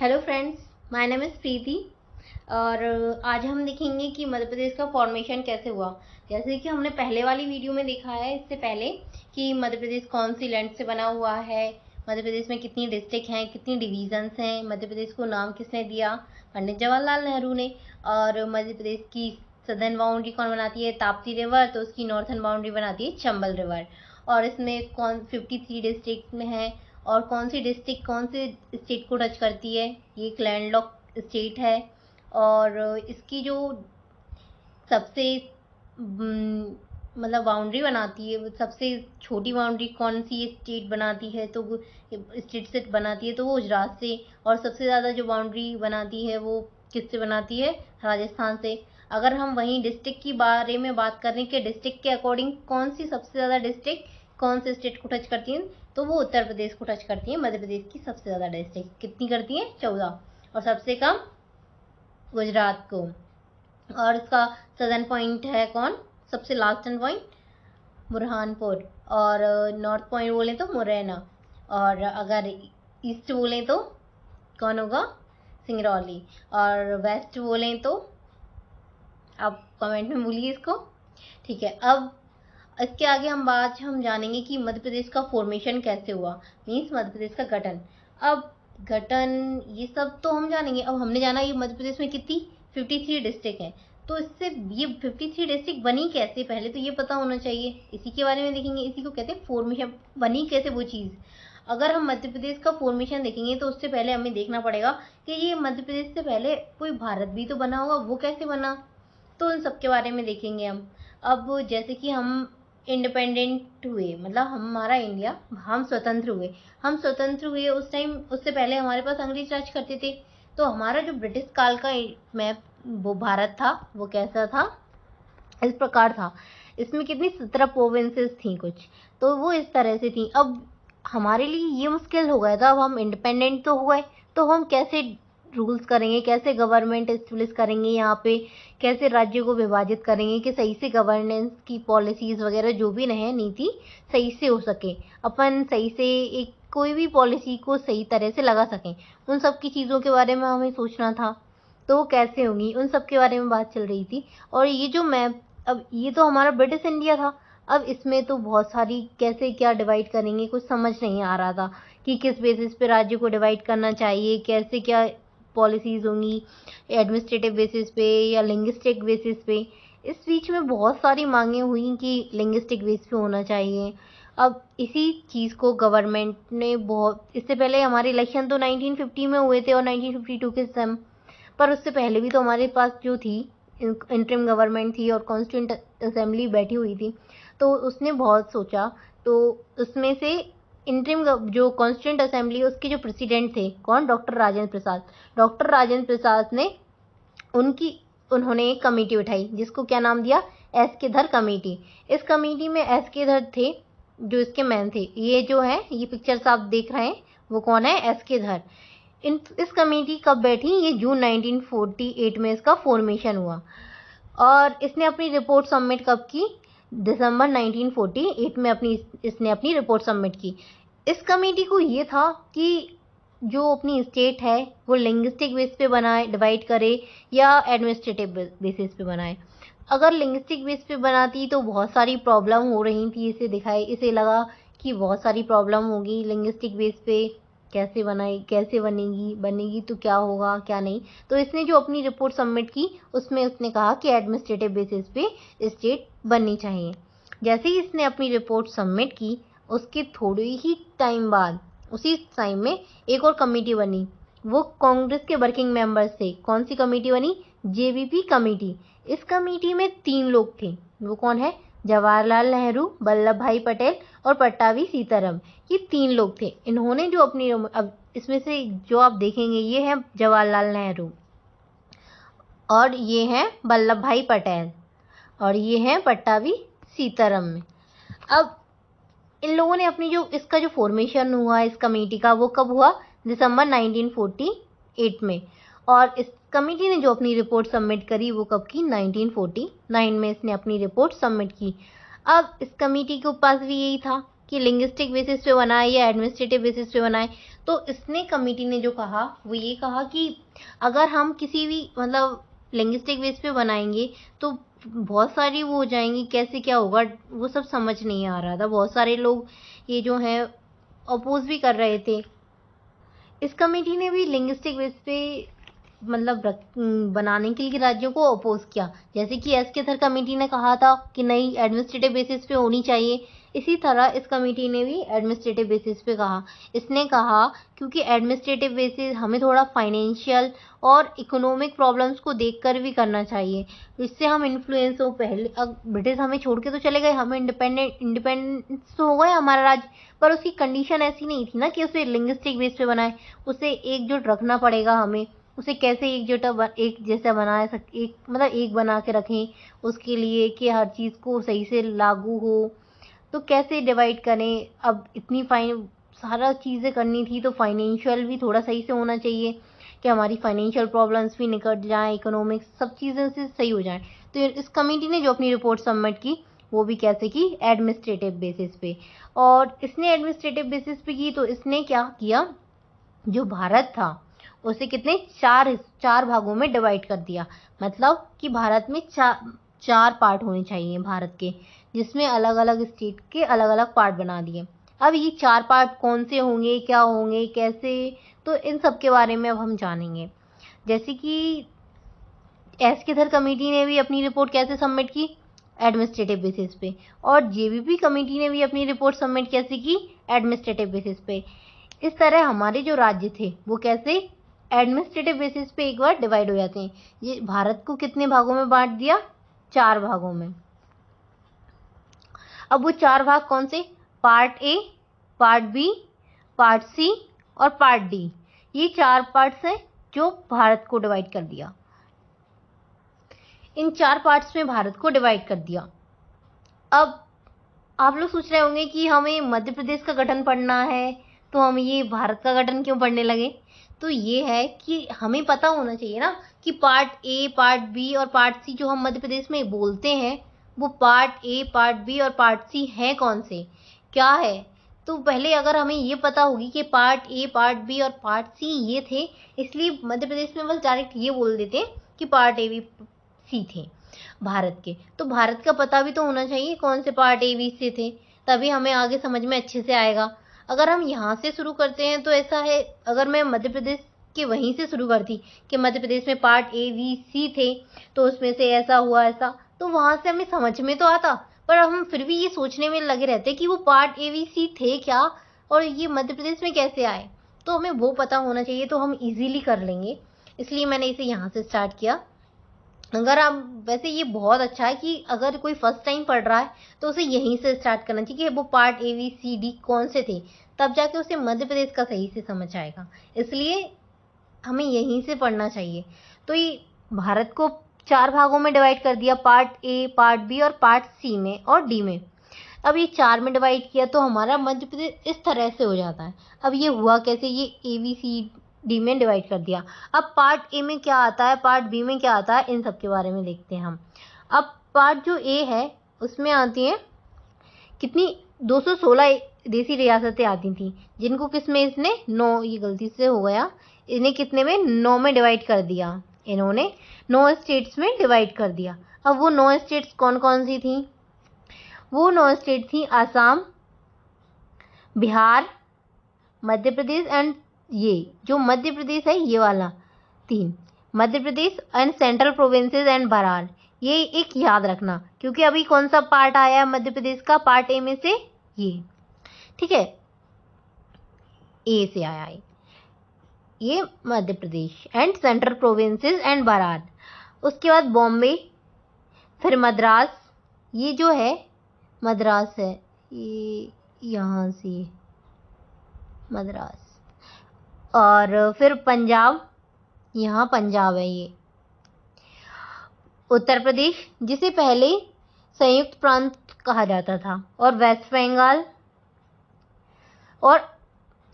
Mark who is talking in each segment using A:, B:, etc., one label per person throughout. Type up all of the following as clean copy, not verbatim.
A: Hello friends, my name is Preeti. और आज हम देखेंगे कि मध्य प्रदेश का फॉर्मेशन कैसे हुआ। जैसे कि हमने पहले वाली वीडियो में देखा है इससे पहले कि मध्य प्रदेश कौन सी लैंड से बना हुआ है, मध्य प्रदेश में कितनी डिस्ट्रिक्ट हैं, कितनी डिवीजन्स हैं, मध्य प्रदेश को नाम किसने दिया, पंडित जवाहरलाल नेहरू ने। और मध्य प्रदेश की सदर्न बाउंड्री कौन बनाती है, ताप्ती रिवर, तो उसकी नॉर्थन बाउंड्री बनाती है चंबल रिवर। और इसमें कौन 53 डिस्ट्रिक्ट में है और कौन सी डिस्ट्रिक्ट कौन से स्टेट को टच करती है। ये एक लैंडलॉक स्टेट है और इसकी जो सबसे मतलब बाउंड्री बनाती है, सबसे छोटी बाउंड्री कौन सी स्टेट बनाती है, तो स्टेट से बनाती है तो वो गुजरात से। और सबसे ज़्यादा जो बाउंड्री बनाती है वो किससे बनाती है, राजस्थान से। अगर हम वहीं डिस्ट्रिक्ट की बारे में बात करें कि डिस्ट्रिक्ट के अकॉर्डिंग कौन सी सबसे ज़्यादा डिस्ट्रिक्ट कौन से स्टेट को टच करती हैं, तो वो उत्तर प्रदेश को टच करती है। मध्य प्रदेश की सबसे ज़्यादा डिस्ट्रिक्ट कितनी करती हैं, 14, और सबसे कम गुजरात को। और इसका सदर्न पॉइंट है कौन, सबसे लास्टर्न पॉइंट बुरहानपुर। और नॉर्थ पॉइंट बोलें तो मुरैना। और अगर ईस्ट बोलें तो कौन होगा, सिंगरौली। और वेस्ट बोलें तो आप कमेंट में बोलिए इसको, ठीक है। अब इसके आगे हम जानेंगे कि मध्य प्रदेश का फॉर्मेशन कैसे हुआ, मीन्स मध्य प्रदेश का गठन। अब गठन ये सब तो हम जानेंगे। अब हमने जाना ये मध्य प्रदेश में कितनी 53 डिस्ट्रिक्ट हैं, तो इससे ये 53 डिस्ट्रिक्ट बनी कैसे, पहले तो ये पता होना चाहिए। इसी के बारे में देखेंगे, इसी को कहते हैं फॉर्मेशन, बनी कैसे वो चीज़। अगर हम मध्य प्रदेश का फॉर्मेशन देखेंगे तो उससे पहले हमें देखना पड़ेगा कि ये मध्य प्रदेश से पहले कोई भारत भी तो बना होगा, वो कैसे बना, तो उन सब के बारे में देखेंगे हम। अब जैसे कि हम इंडिपेंडेंट हुए, मतलब हमारा इंडिया, हम स्वतंत्र हुए उस टाइम, उससे पहले हमारे पास अंग्रेज राज करते थे। तो हमारा जो ब्रिटिश काल का मैप वो भारत था, वो कैसा था, इस प्रकार था। इसमें कितनी 17 प्रोविंसेस थी कुछ, तो वो इस तरह से थी। अब हमारे लिए ये मुश्किल हो गया था, अब हम इंडिपेंडेंट तो हुए, तो हम कैसे रूल्स करेंगे, कैसे गवर्नमेंट एस्टेब्लिश करेंगे यहाँ पे, कैसे राज्य को विभाजित करेंगे कि सही से गवर्नेंस की पॉलिसीज़ वगैरह जो भी रहे, नीति सही से हो सके, अपन सही से एक कोई भी पॉलिसी को सही तरह से लगा सकें। उन सब की चीज़ों के बारे में हमें सोचना था, तो वो कैसे होंगी, उन सब के बारे में बात चल रही थी। और ये जो मैप, अब ये तो हमारा ब्रिटिश इंडिया था, अब इसमें तो बहुत सारी कैसे क्या डिवाइड करेंगे कुछ समझ नहीं आ रहा था कि किस बेसिस पे राज्य को डिवाइड करना चाहिए, कैसे क्या पॉलिसीज़ होंगी, एडमिनिस्ट्रेटिव बेसिस पे या लिंग्विस्टिक बेसिस पे। इस बीच में बहुत सारी मांगें हुई कि लिंग्विस्टिक बेस पे होना चाहिए। अब इसी चीज़ को गवर्नमेंट ने बहुत, इससे पहले हमारे इलेक्शन तो 1950 में हुए थे और 1952 के सम, पर उससे पहले भी तो हमारे पास जो थी इंटरिम गवर्नमेंट थी और कॉन्स्टिट्यूंट असेंबली बैठी हुई थी, तो उसने बहुत सोचा। तो उसमें से इंटरिम जो कॉन्स्टिट्यूंट असेंबली, उसके जो प्रेसिडेंट थे कौन, डॉक्टर राजेंद्र प्रसाद ने उन्होंने एक कमेटी उठाई जिसको क्या नाम दिया, एस के धर कमेटी। इस कमेटी में एस के धर थे जो इसके मैन थे। ये जो है, ये पिक्चर्स आप देख रहे हैं, वो कौन है, एस के धर। इस कमेटी कब बैठी, ये जून 1948 में इसका फॉर्मेशन हुआ। और इसने अपनी रिपोर्ट सबमिट कब की, दिसंबर 1948 में इसने अपनी रिपोर्ट सबमिट की। इस कमेटी को ये था कि जो अपनी स्टेट है वो लिंग्विस्टिक बेस पे बनाए, डिवाइड करे, या एडमिनिस्ट्रेटिव बेसिस पे बनाए। अगर लिंग्विस्टिक बेस पे बनाती तो बहुत सारी प्रॉब्लम हो रही थी, इसे लगा कि बहुत सारी प्रॉब्लम होगी लिंग्विस्टिक बेस पे, कैसे बनेगी तो क्या होगा क्या नहीं। तो इसने जो अपनी रिपोर्ट सबमिट की उसमें उसने कहा कि एडमिनिस्ट्रेटिव बेसिस पे स्टेट बननी चाहिए। जैसे ही इसने अपनी रिपोर्ट सबमिट की, उसके थोड़े ही टाइम बाद उसी टाइम में एक और कमेटी बनी, वो कांग्रेस के वर्किंग मेंबर्स थे। कौन सी कमेटी बनी, जेबीपी कमेटी। इस कमेटी में 3 लोग थे, वो कौन है, जवाहरलाल नेहरू, वल्लभ भाई पटेल और पट्टाभी सीताराम। ये 3 लोग थे। इन्होंने जो अपनी, अब इसमें से जो आप देखेंगे ये है जवाहरलाल नेहरू, और ये हैं वल्लभ भाई पटेल, और ये हैं पट्टाभी सीताराम। अब इन लोगों ने अपनी जो इसका जो फॉर्मेशन हुआ इस कमेटी का, वो कब हुआ, दिसंबर 1948 में। और इस कमेटी ने जो अपनी रिपोर्ट सबमिट करी वो कब की, 1949 में इसने अपनी रिपोर्ट सबमिट की। अब इस कमेटी के पास भी यही था कि लिंग्विस्टिक बेसिस पे बनाए या एडमिनिस्ट्रेटिव बेसिस पे बनाए। तो इसने कमेटी ने जो कहा वो ये कहा कि अगर हम किसी भी मतलब लिंग्विस्टिक बेस पे बनाएंगे तो बहुत सारी वो हो जाएंगी, कैसे क्या होगा वो सब समझ नहीं आ रहा था। बहुत सारे लोग ये जो है अपोज भी कर रहे थे। इस कमेटी ने भी लिंग्विस्टिक बेस पे मतलब बनाने के लिए राज्यों को अपोज किया। जैसे कि एसके थर कमेटी ने कहा था कि नहीं एडमिनिस्ट्रेटिव बेसिस पे होनी चाहिए, इसी तरह इस कमेटी ने भी एडमिनिस्ट्रेटिव बेसिस पे कहा। इसने कहा क्योंकि एडमिनिस्ट्रेटिव बेसिस हमें थोड़ा फाइनेंशियल और इकोनॉमिक प्रॉब्लम्स को देखकर भी करना चाहिए, इससे हम इन्फ्लुएंस हो। पहले अब ब्रिटिश हमें छोड़ के तो चले गए, हमें इंडिपेंडेंस तो हो गया हमारा राज्य, पर उसकी कंडीशन ऐसी नहीं थी ना कि उसे लिंग्विस्टिक बेस पे बनाए। उसे एकजुट रखना पड़ेगा हमें, उसे कैसे एक जैसा बनाए एक मतलब एक बना के रखें उसके लिए कि हर चीज़ को सही से लागू हो। तो कैसे डिवाइड करें, अब इतनी सारा चीज़ें करनी थी तो फाइनेंशियल भी थोड़ा सही से होना चाहिए कि हमारी फाइनेंशियल प्रॉब्लम्स भी निकट जाएं, इकोनॉमिक्स सब चीज़ें से सही हो जाएं। तो इस कमेटी ने जो अपनी रिपोर्ट सबमिट की वो भी कैसे की, एडमिनिस्ट्रेटिव बेसिस पे। और इसने एडमिनिस्ट्रेटिव बेसिस पे की तो इसने क्या किया, जो भारत था उसे कितने चार भागों में डिवाइड कर दिया। मतलब कि भारत में चार पार्ट होने चाहिए भारत के, जिसमें अलग अलग स्टेट के अलग अलग पार्ट बना दिए। अब ये चार पार्ट कौन से होंगे, क्या होंगे, कैसे, तो इन सब के बारे में अब हम जानेंगे। जैसे कि एसके थर कमेटी ने भी अपनी रिपोर्ट कैसे सबमिट की, एडमिनिस्ट्रेटिव बेसिस पे, और जेबीपी कमेटी ने भी अपनी रिपोर्ट सबमिट कैसे की, एडमिनिस्ट्रेटिव बेसिस पे। इस तरह हमारे जो राज्य थे वो कैसे एडमिनिस्ट्रेटिव बेसिस पे एक बार डिवाइड हो जाते हैं। ये भारत को कितने भागों में बांट दिया, चार भागों में। अब वो चार भाग कौन से, part A, part B, part C और पार्ट डी, ये चार पार्ट्स हैं जो भारत को डिवाइड कर दिया। इन चार पार्ट्स में भारत को डिवाइड कर दिया। अब आप लोग सोच रहे होंगे कि हमें मध्य प्रदेश का गठन पढ़ना है तो हम ये भारत का गठन क्यों पढ़ने लगे। तो ये है कि हमें पता होना चाहिए ना कि पार्ट ए, पार्ट बी और पार्ट सी जो हम मध्य प्रदेश में बोलते हैं वो पार्ट ए, पार्ट बी और पार्ट सी हैं कौन से, क्या है। तो पहले अगर हमें ये पता होगी कि पार्ट ए, पार्ट बी और पार्ट सी ये थे, इसलिए मध्य प्रदेश में बस डायरेक्ट ये बोल देते कि पार्ट ए, बी, सी थे भारत के। तो भारत का पता भी तो होना चाहिए कौन से पार्ट ए, बी से थे, तभी हमें आगे समझ में अच्छे से आएगा। अगर हम यहाँ से शुरू करते हैं तो ऐसा है, अगर मैं मध्य प्रदेश के वहीं से शुरू करती कि मध्य प्रदेश में पार्ट ए, बी, सी थे तो उसमें से ऐसा हुआ ऐसा, तो वहाँ से हमें समझ में तो आता, पर हम फिर भी ये सोचने में लगे रहते कि वो पार्ट ए, बी, सी थे क्या और ये मध्य प्रदेश में कैसे आए। तो हमें वो पता होना चाहिए तो हम इजीली कर लेंगे, इसलिए मैंने इसे यहाँ से स्टार्ट किया। अगर आप वैसे ये बहुत अच्छा है कि अगर कोई फर्स्ट टाइम पढ़ रहा है तो उसे यहीं से स्टार्ट करना चाहिए कि वो part A, B, C, D कौन से थे, तब जाके उसे मध्य प्रदेश का सही से समझ आएगा। इसलिए हमें यहीं से पढ़ना चाहिए। तो ये भारत को चार भागों में डिवाइड कर दिया, पार्ट ए, पार्ट बी और पार्ट सी में और डी में। अब ये चार में डिवाइड किया तो हमारा मध्य प्रदेश इस तरह से हो जाता है। अब ये हुआ कैसे, ये ए, बी, सी, डी में डिवाइड कर दिया। अब पार्ट ए में क्या आता है, पार्ट बी में क्या आता है, इन सब के बारे में देखते हैं हम। अब पार्ट जो ए है उसमें आती हैं कितनी, 216 देसी रियासतें आती थी, जिनको किसमें इसने 9, ये गलती से हो गया, इन्हें कितने में 9 में डिवाइड कर दिया, इन्होंने 9 स्टेट्स में डिवाइड कर दिया। अब वो 9 स्टेट्स कौन कौन सी थी, वो 9 स्टेट थी आसाम, बिहार, मध्य प्रदेश एंड ये जो मध्य प्रदेश है ये वाला 3, Madhya Pradesh and central provinces and Berar. ये एक याद रखना क्योंकि अभी कौन सा पार्ट आया है मध्य प्रदेश का, पार्ट ए में से ये, ठीक है, ए से आया है ये Madhya Pradesh and central provinces and Berar. उसके बाद बॉम्बे, फिर मद्रास, ये जो है मद्रास है, ये यहाँ से मद्रास, और फिर पंजाब, यहाँ पंजाब है ये, उत्तर प्रदेश जिसे पहले संयुक्त प्रांत कहा जाता था, और वेस्ट बंगाल, और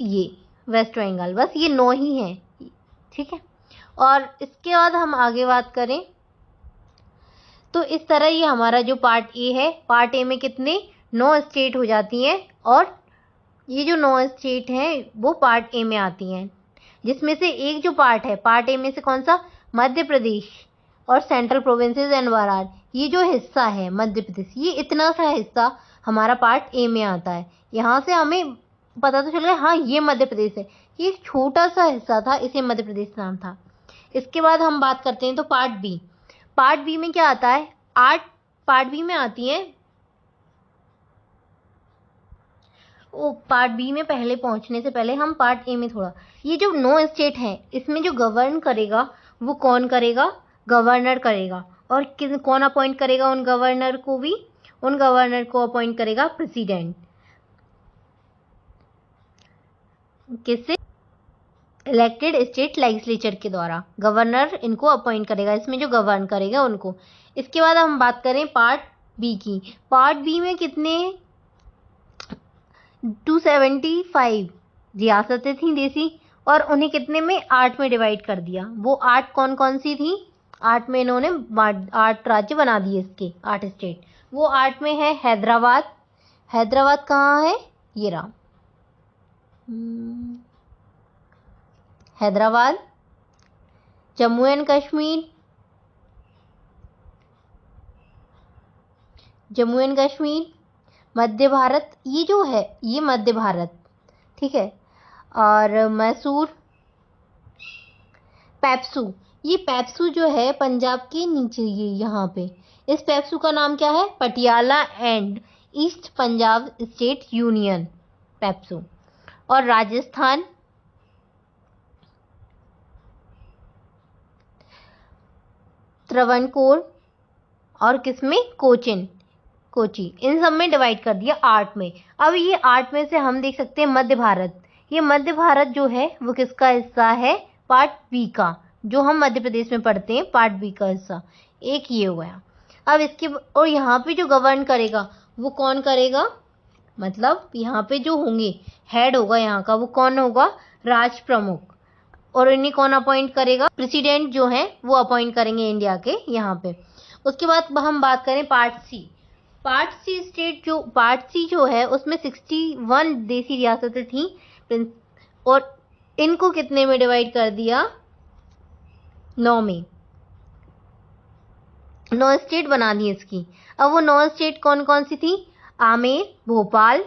A: ये वेस्ट बंगाल, बस ये 9 ही हैं, ठीक है। और इसके बाद हम आगे बात करें तो इस तरह ये हमारा जो पार्ट ए है, पार्ट ए में कितने 9 स्टेट हो जाती हैं और ये जो 9 स्टेट हैं वो पार्ट ए में आती हैं, जिसमें से एक जो पार्ट है पार्ट ए में से कौन सा, मध्य प्रदेश और सेंट्रल प्रोविंसेस एंड बरार, ये जो हिस्सा है मध्य प्रदेश, ये इतना सा हिस्सा हमारा पार्ट ए में आता है। यहाँ से हमें पता तो चल गया हाँ ये मध्य प्रदेश है, ये छोटा सा हिस्सा था इसे मध्य प्रदेश नाम था। इसके बाद हम बात करते हैं तो पार्ट बी। पार्ट बी में क्या आता है, 8 पार्ट बी में आती हैं। पार्ट बी में पहले पहुंचने से पहले हम पार्ट ए में थोड़ा, ये जो 9 स्टेट हैं इसमें जो गवर्न करेगा वो कौन करेगा, गवर्नर करेगा। और कौन अपॉइंट करेगा उन गवर्नर को भी, उन गवर्नर को अपॉइंट करेगा प्रेसिडेंट। किससे, इलेक्टेड स्टेट लेजिस्लेचर के द्वारा गवर्नर इनको अपॉइंट करेगा, इसमें जो गवर्न करेगा उनको। इसके बाद हम बात करें पार्ट बी की। पार्ट बी में कितने 275 रियासतें थीं देसी, और उन्हें कितने में 8 में डिवाइड कर दिया। वो 8 कौन कौन सी थी, 8 में इन्होंने 8 राज्य बना दिए, इसके 8 स्टेट। वो 8 में है हैदराबाद। हैदराबाद कहाँ है, ये रहा हैदराबाद। Jammu and Kashmir, Jammu and Kashmir. मध्य भारत, ये जो है ये मध्य भारत, ठीक है। और मैसूर। पैप्सू, ये पैप्सू जो है पंजाब के नीचे, ये यहाँ पे, इस पैप्सू का नाम क्या है, Patiala and east Punjab state union, PEPSU. और राजस्थान, त्रावणकोर, और किसमें, कोचिन, कोची। इन सब में डिवाइड कर दिया 8 में। अब ये 8 में से हम देख सकते हैं मध्य भारत। ये मध्य भारत जो है वो किसका हिस्सा है, पार्ट बी का, जो हम मध्य प्रदेश में पढ़ते हैं, पार्ट बी का हिस्सा। एक ये हो गया। अब इसके और यहाँ पे जो गवर्न करेगा वो कौन करेगा, मतलब यहाँ पे जो होंगे हेड होगा यहाँ का, वो कौन होगा, राष्ट्र प्रमुख। और इन्हें कौन अपॉइंट करेगा, प्रेसिडेंट जो है वो अपॉइंट करेंगे इंडिया के यहाँ पे। उसके बाद हम बात करें part C. Part C state जो, पार्ट सी जो है उसमें 61 देसी रियासतें थीं, और इनको कितने में डिवाइड कर दिया, 9 में। 9 स्टेट बना दी इसकी। अब वो 9 स्टेट कौन कौन सी थी, आमेर, भोपाल,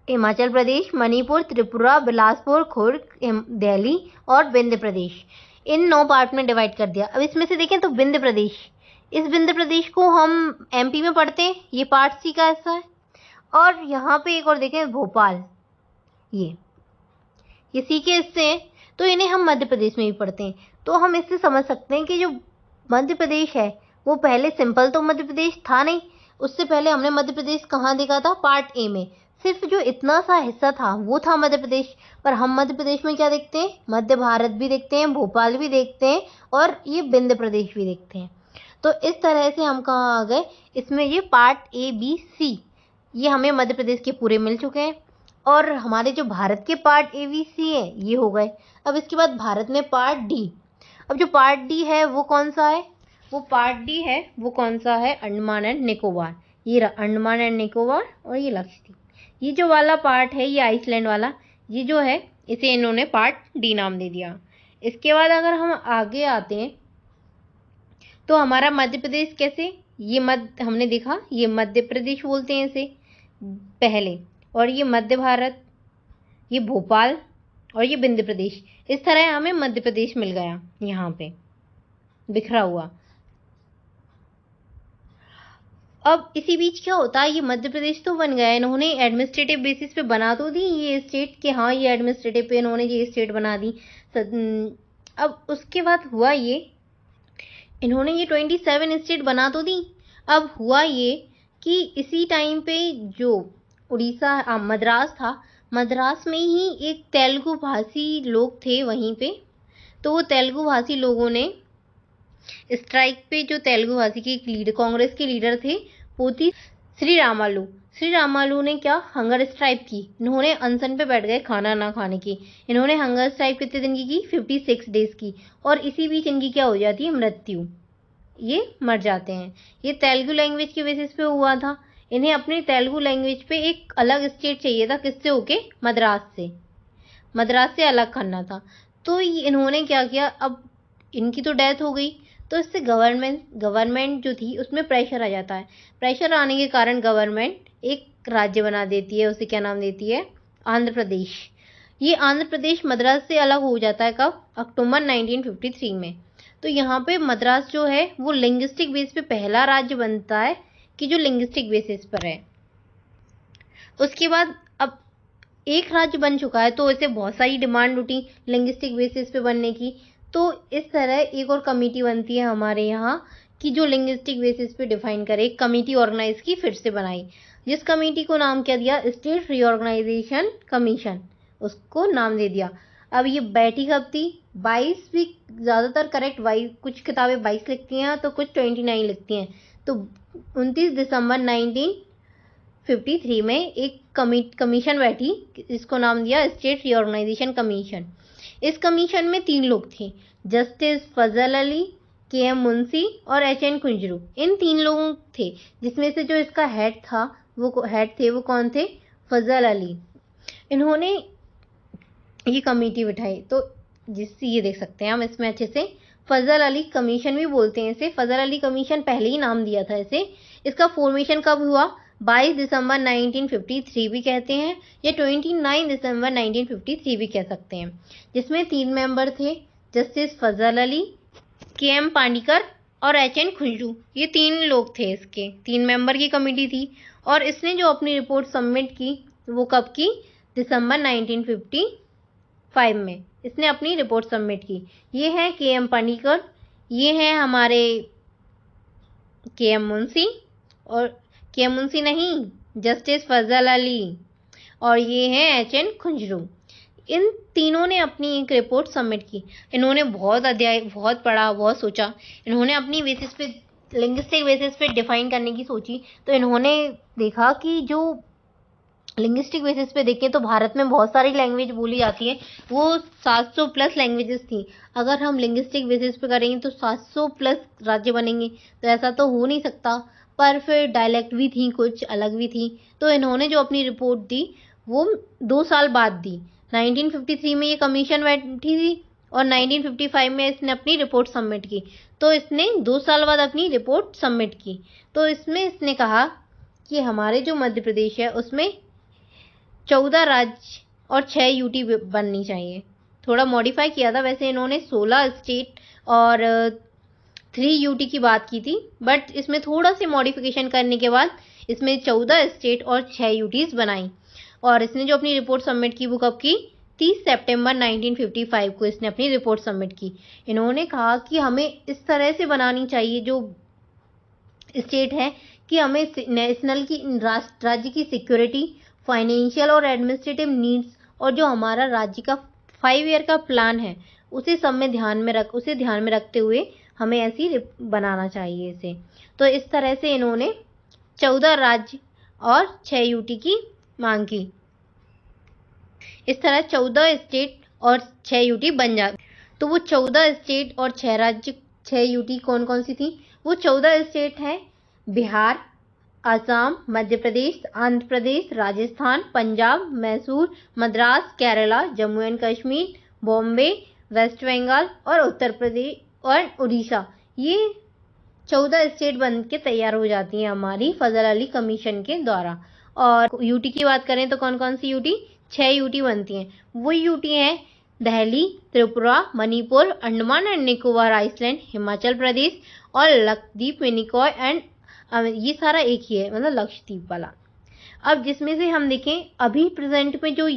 A: हिमाचल प्रदेश, मणिपुर, त्रिपुरा, बिलासपुर, खुर्द, दिल्ली और विंध्य प्रदेश। इन 9 पार्ट में डिवाइड कर दिया। अब इसमें से देखें तो विंध्य प्रदेश, इस विंध्य प्रदेश को हम एमपी में पढ़ते हैं, ये पार्ट सी का हिस्सा है। और यहाँ पे एक और देखें भोपाल, ये सी के हिस्से हैं, तो इन्हें हम मध्य प्रदेश में भी पढ़ते हैं। तो हम इससे समझ सकते हैं कि जो मध्य प्रदेश है वो पहले सिंपल तो मध्य प्रदेश था नहीं, उससे पहले हमने मध्य प्रदेश कहाँ देखा था, पार्ट ए में। सिर्फ जो इतना सा हिस्सा था वो था मध्य प्रदेश। पर हम मध्य प्रदेश में क्या देखते हैं, मध्य भारत भी देखते हैं, भोपाल भी देखते हैं, और ये विंध्य प्रदेश भी देखते हैं। तो इस तरह से हम कहाँ आ गए, इसमें ये पार्ट ए बी सी, ये हमें मध्य प्रदेश के पूरे मिल चुके हैं। और हमारे जो भारत के पार्ट ए बी सी हैं ये हो गए। अब इसके बाद भारत में पार्ट डी। अब जो पार्ट डी है वो कौन सा है, वो पार्ट डी है वो कौन सा है, अंडमान एंड निकोबार। ये अंडमान एंड निकोबार और ये लक्षद्वीप। ये जो वाला पार्ट है ये आइसलैंड वाला, ये जो है इसे इन्होंने पार्ट डी नाम दे दिया। इसके बाद अगर हम आगे आते हैं तो हमारा मध्य प्रदेश कैसे, ये मध्य हमने देखा, ये मध्य प्रदेश बोलते हैं इसे पहले, और ये मध्य भारत, ये भोपाल और ये विंध्य प्रदेश। इस तरह हमें मध्य प्रदेश मिल गया यहाँ पे बिखरा हुआ। अब इसी बीच क्या होता है, ये मध्य प्रदेश तो बन गया, इन्होंने एडमिनिस्ट्रेटिव बेसिस पे बना तो दी ये स्टेट के, हाँ ये एडमिनिस्ट्रेटिव पे इन्होंने ये स्टेट बना दी। अब उसके बाद हुआ ये, इन्होंने ये 27 स्टेट बना तो दी। अब हुआ ये कि इसी टाइम पे जो उड़ीसा मद्रास था, मद्रास में ही एक तेलुगु भाषी लोग थे वहीं पे, तो वो तेलुगु भाषी लोगों ने स्ट्राइक पे, जो तेलुगु भाषी के लीडर, कांग्रेस के लीडर थे वो थी श्री रामालू। श्री रामालू ने क्या, हंगर स्ट्राइक की। इन्होंने अनशन पे बैठ गए खाना ना खाने की। इन्होंने हंगर स्ट्राइक कितने दिन की 56 डेज की, और इसी बीच इनकी क्या हो जाती है, मृत्यु, ये मर जाते हैं। ये तेलुगु लैंग्वेज के बेसिस पे हुआ था। इन्हें अपनी तेलुगु लैंग्वेज पे एक अलग स्टेट चाहिए था, किससे होके, मद्रास से अलग करना था। तो इन्होंने क्या किया, अब इनकी तो डेथ हो गई, तो इससे गवर्नमेंट जो थी उसमें प्रेशर आ जाता है। प्रेशर आने के कारण गवर्नमेंट एक राज्य बना देती है, उसे क्या नाम देती है, आंध्र प्रदेश। ये आंध्र प्रदेश मद्रास से अलग हो जाता है कब, अक्टूबर 1953 में। तो यहाँ पे मद्रास जो है वो लिंग्विस्टिक बेस पे पहला राज्य बनता है कि जो लिंग्विस्टिक बेसिस पर है। उसके बाद अब एक राज्य बन चुका है तो इसे बहुत सारी डिमांड उठी लिंग्विस्टिक बेसिस पे बनने की। तो इस तरह एक और कमेटी बनती है हमारे यहाँ कि जो लिंग्विस्टिक बेसिस पे डिफाइन करे। एक कमेटी ऑर्गेनाइज की, फिर से बनाई, जिस कमेटी को नाम क्या दिया, स्टेट रीऑर्गेनाइजेशन कमीशन, उसको नाम दे दिया। अब ये बैठी कब थी, 22 भी ज़्यादातर करेक्ट, 22, कुछ किताबें 22 लिखती हैं तो कुछ 29 लिखती हैं। तो 29 दिसंबर 1953 में एक कमीशन बैठी, इसको नाम दिया स्टेट रीऑर्गेनाइजेशन कमीशन। इस कमीशन में 3 लोग थे, जस्टिस फजल अली, के.एम. मुंशी और एच.एन. कुंजरू। इन 3 लोगों थे, जिसमें से जो इसका हेड थे वो कौन थे, फजल अली। इन्होंने ये कमेटी बिठाई, तो जिससे ये देख सकते हैं हम इसमें अच्छे से, फजल अली कमीशन भी बोलते हैं इसे। फजल अली कमीशन पहले ही नाम दिया था इसे। इसका फॉर्मेशन कब हुआ, 22 दिसंबर 1953 भी कहते हैं या 29 दिसंबर 1953 भी कह सकते हैं। जिसमें 3 मेंबर थे, जस्टिस फजल अली, के.एम. पांडिकर और एच.एन. खुंजू। ये 3 लोग थे, इसके 3 मेंबर की कमेटी थी। और इसने जो अपनी रिपोर्ट सबमिट की वो कब की, दिसंबर 1955 में इसने अपनी रिपोर्ट सबमिट की। ये है के.एम. पांडिकर, ये है हमारे के.एम. मुंशी, और के.एम. मुंशी नहीं, जस्टिस फजल अली, और ये हैं एच.एन. खुंजरू। इन तीनों ने अपनी एक रिपोर्ट सबमिट की। इन्होंने बहुत अध्याय, बहुत पढ़ा, बहुत सोचा। इन्होंने अपनी बेसिस पे, लिंग्विस्टिक बेसिस पे डिफाइन करने की सोची। तो इन्होंने देखा कि जो लिंग्विस्टिक बेसिस पे देखें तो भारत में बहुत सारी लैंग्वेज बोली जाती है, वो 700 प्लस लैंग्वेजेस थी। अगर हम लिंग्विस्टिक बेसिस पे करेंगे तो 700 प्लस राज्य बनेंगे, तो ऐसा तो हो नहीं सकता। पर फिर डायलेक्ट भी थी, कुछ अलग भी थी। तो इन्होंने जो अपनी रिपोर्ट दी वो 2 साल बाद दी। 1953 में ये कमीशन बैठी थी और 1955 में इसने अपनी रिपोर्ट सबमिट की। तो इसने 2 साल बाद अपनी रिपोर्ट सबमिट की। तो इसमें इसने कहा कि हमारे जो मध्य प्रदेश है उसमें 14 राज्य और 6 यूटी बननी चाहिए। थोड़ा मॉडिफाई किया था वैसे इन्होंने, 16 स्टेट और 3 यूटी की बात की थी, बट इसमें थोड़ा सी मॉडिफिकेशन करने के बाद इसमें 14 स्टेट और 6 यूटीज बनाई। और इसने जो अपनी रिपोर्ट सबमिट की वो कब की, 30 सितंबर 1955 को इसने अपनी रिपोर्ट सबमिट की। इन्होंने कहा कि हमें इस तरह से बनानी चाहिए जो स्टेट है कि हमें नेशनल की, राज्य की सिक्योरिटी, फाइनेंशियल और एडमिनिस्ट्रेटिव नीड्स, और जो हमारा राज्य का 5 ईयर का प्लान है उसे सब में उसे ध्यान में रखते हुए हमें ऐसी बनाना चाहिए इसे। तो इस तरह से इन्होंने 14 राज्य और 6 यूटी की मांग की। इस तरह 14 स्टेट और 6 यूटी बन जाती। तो वो 14 स्टेट और 6 राज्य, 6 यूटी कौन कौन सी थी, वो 14 स्टेट हैं, बिहार, असम, मध्य प्रदेश, आंध्र प्रदेश, राजस्थान, पंजाब, मैसूर, मद्रास, केरला, जम्मू एंड कश्मीर, बॉम्बे, वेस्ट बंगाल और उत्तर प्रदेश और उड़ीसा। ये 14 स्टेट बन के तैयार हो जाती हैं हमारी फजल अली कमीशन के द्वारा। और यूटी की बात करें तो कौन कौन सी यूटी, 6 यूटी बनती हैं। वो यूटी हैं दिल्ली, त्रिपुरा, मणिपुर, अंडमान एंड निकोबार आइसलैंड, हिमाचल प्रदेश और लक्षद्वीप, मिनिकॉय एंड, ये सारा एक ही है, मतलब लक्षद्वीप वाला। अब जिसमें से हम देखें अभी प्रेजेंट में जो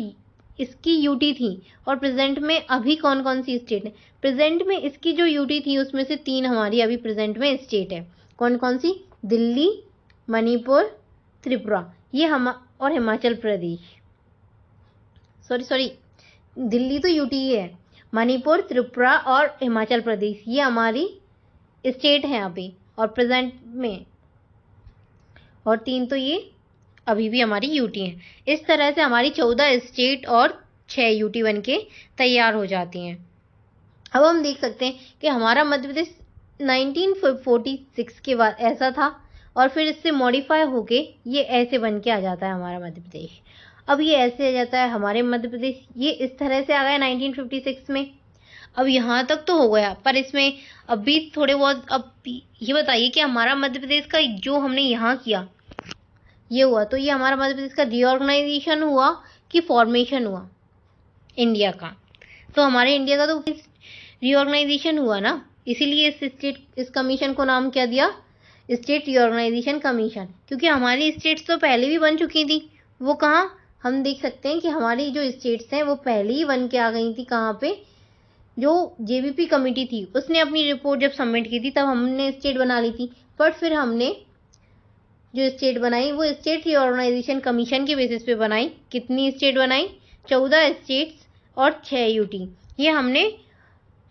A: इसकी यूटी थी और प्रेजेंट में अभी कौन कौन सी स्टेट है। प्रेजेंट में इसकी जो यूटी थी उसमें से 3 हमारी अभी प्रेजेंट में स्टेट है। कौन कौन सी, दिल्ली, मणिपुर, त्रिपुरा, ये हम और हिमाचल प्रदेश, सॉरी दिल्ली तो यूटी ही है, मणिपुर, त्रिपुरा और हिमाचल प्रदेश ये हमारी स्टेट हैं अभी और प्रेजेंट में, और 3 तो ये अभी भी हमारी यूटी हैं। इस तरह से हमारी 14 स्टेट और 6 यूटी बन के तैयार हो जाती हैं। अब हम देख सकते हैं कि हमारा मध्य प्रदेश 1946 के बाद ऐसा था और फिर इससे मॉडिफाई होके ये ऐसे बन के आ जाता है हमारा मध्य प्रदेश। अब ये ऐसे आ जाता है हमारे मध्य प्रदेश, ये इस तरह से आ गया 1956 में। अब यहाँ तक तो हो गया, पर इसमें अब भी थोड़े बहुत, अब ये बताइए कि हमारा मध्य प्रदेश का जो हमने यहाँ किया ये हुआ, तो ये हमारा मध्य प्रदेश का रीऑर्गेनाइजेशन हुआ कि फॉर्मेशन हुआ इंडिया का? तो हमारे इंडिया का तो रीऑर्गेनाइजेशन हुआ ना, इसीलिए इस कमीशन को नाम क्या दिया, स्टेट रीऑर्गेनाइजेशन कमीशन, क्योंकि हमारी स्टेट्स तो पहले भी बन चुकी थी। वो कहाँ, हम देख सकते हैं कि हमारी जो स्टेट्स हैं वो पहले ही बन के आ गई थी। कहाँ पे, जो जेबीपी कमेटी थी उसने अपनी रिपोर्ट जब सबमिट की थी तब हमने स्टेट बना ली थी, बट फिर हमने जो स्टेट बनाई वो स्टेट रीऑर्गेनाइजेशन कमीशन के बेसिस पे बनाई। कितनी स्टेट बनाई, 14 स्टेट्स और 6 यूटी। ये हमने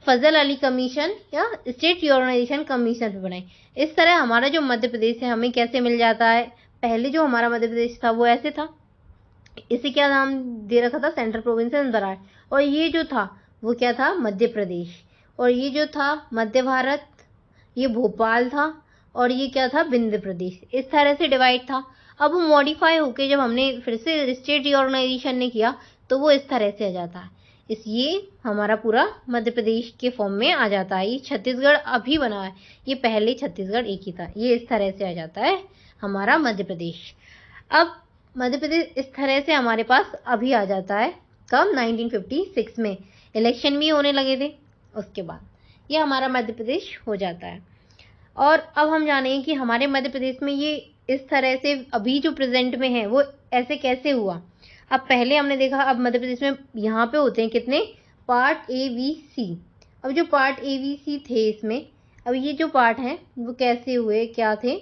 A: फजल अली कमीशन या स्टेट रीऑर्गेनाइजेशन कमीशन पे बनाई। इस तरह हमारा जो मध्य प्रदेश है हमें कैसे मिल जाता है, पहले जो हमारा मध्य प्रदेश था वो ऐसे था, इसे क्या नाम दे रखा था, सेंट्रल प्रोविंस अंतराल, और ये जो था वो क्या था, मध्य प्रदेश, और ये जो था मध्य भारत, ये भोपाल था, और ये क्या था, विंध्य प्रदेश। इस तरह से डिवाइड था। अब वो मॉडिफाई होके जब हमने फिर से स्टेट रीऑर्गेनाइजेशन ने किया तो वो इस तरह से आ जाता है, ये हमारा पूरा मध्य प्रदेश के फॉर्म में आ जाता है। ये छत्तीसगढ़ अभी बना है, ये पहले छत्तीसगढ़ एक ही था। ये इस तरह से आ जाता है हमारा मध्य प्रदेश। अब मध्य प्रदेश इस तरह से हमारे पास अभी आ जाता है कब, 1956 में इलेक्शन भी होने लगे थे, उसके बाद ये हमारा मध्य प्रदेश हो जाता है। और अब हम जानेंगे कि हमारे मध्य प्रदेश में ये इस तरह से अभी जो प्रेजेंट में है वो ऐसे कैसे हुआ। अब पहले हमने देखा, अब मध्य प्रदेश में यहाँ पे होते हैं कितने पार्ट, ए बी सी। अब जो पार्ट ए बी सी थे इसमें, अब ये जो पार्ट हैं वो कैसे हुए, क्या थे,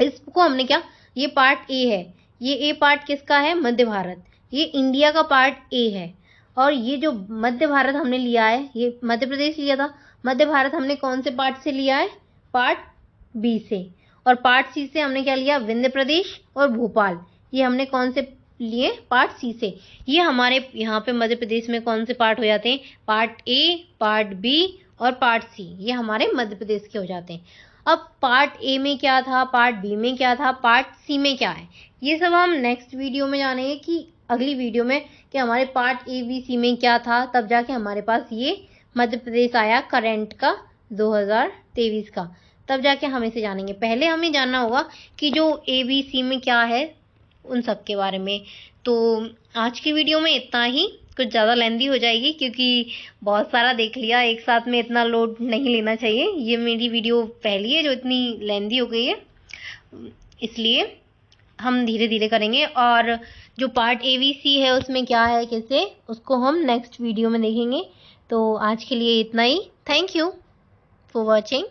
A: इसको हमने क्या, ये पार्ट ए है, ये ए पार्ट किसका है, मध्य भारत, ये इंडिया का पार्ट ए है। और ये जो मध्य भारत हमने लिया है, ये मध्य प्रदेश लिया था, मध्य भारत हमने कौन से पार्ट से लिया है, पार्ट बी से। और पार्ट सी से हमने क्या लिया, विंध्य प्रदेश और भोपाल, ये हमने कौन से लिए, पार्ट सी से। ये हमारे यहाँ पे मध्य प्रदेश में कौन से पार्ट हो जाते हैं, पार्ट ए, पार्ट बी और पार्ट सी, ये हमारे मध्य प्रदेश के हो जाते हैं। अब पार्ट ए में क्या था, पार्ट बी में क्या था, पार्ट सी में क्या है, ये सब हम नेक्स्ट वीडियो में जानेंगे कि अगली वीडियो में कि हमारे पार्ट ए बी सी में क्या था, तब जाके हमारे पास ये मध्य प्रदेश आया करंट का 2023 का, तब जाके हम इसे जानेंगे। पहले हमें जानना होगा कि जो ए बी सी में क्या है उन सब के बारे में। तो आज की वीडियो में इतना ही, कुछ ज़्यादा लेंदी हो जाएगी क्योंकि बहुत सारा देख लिया एक साथ में, इतना लोड नहीं लेना चाहिए। ये मेरी वीडियो पहली है जो इतनी लेंदी हो गई है, इसलिए हम धीरे धीरे करेंगे। और जो पार्ट ए बी सी है उसमें क्या है कैसे, उसको हम नेक्स्ट वीडियो में देखेंगे। तो आज के लिए इतना ही। Thank you for watching.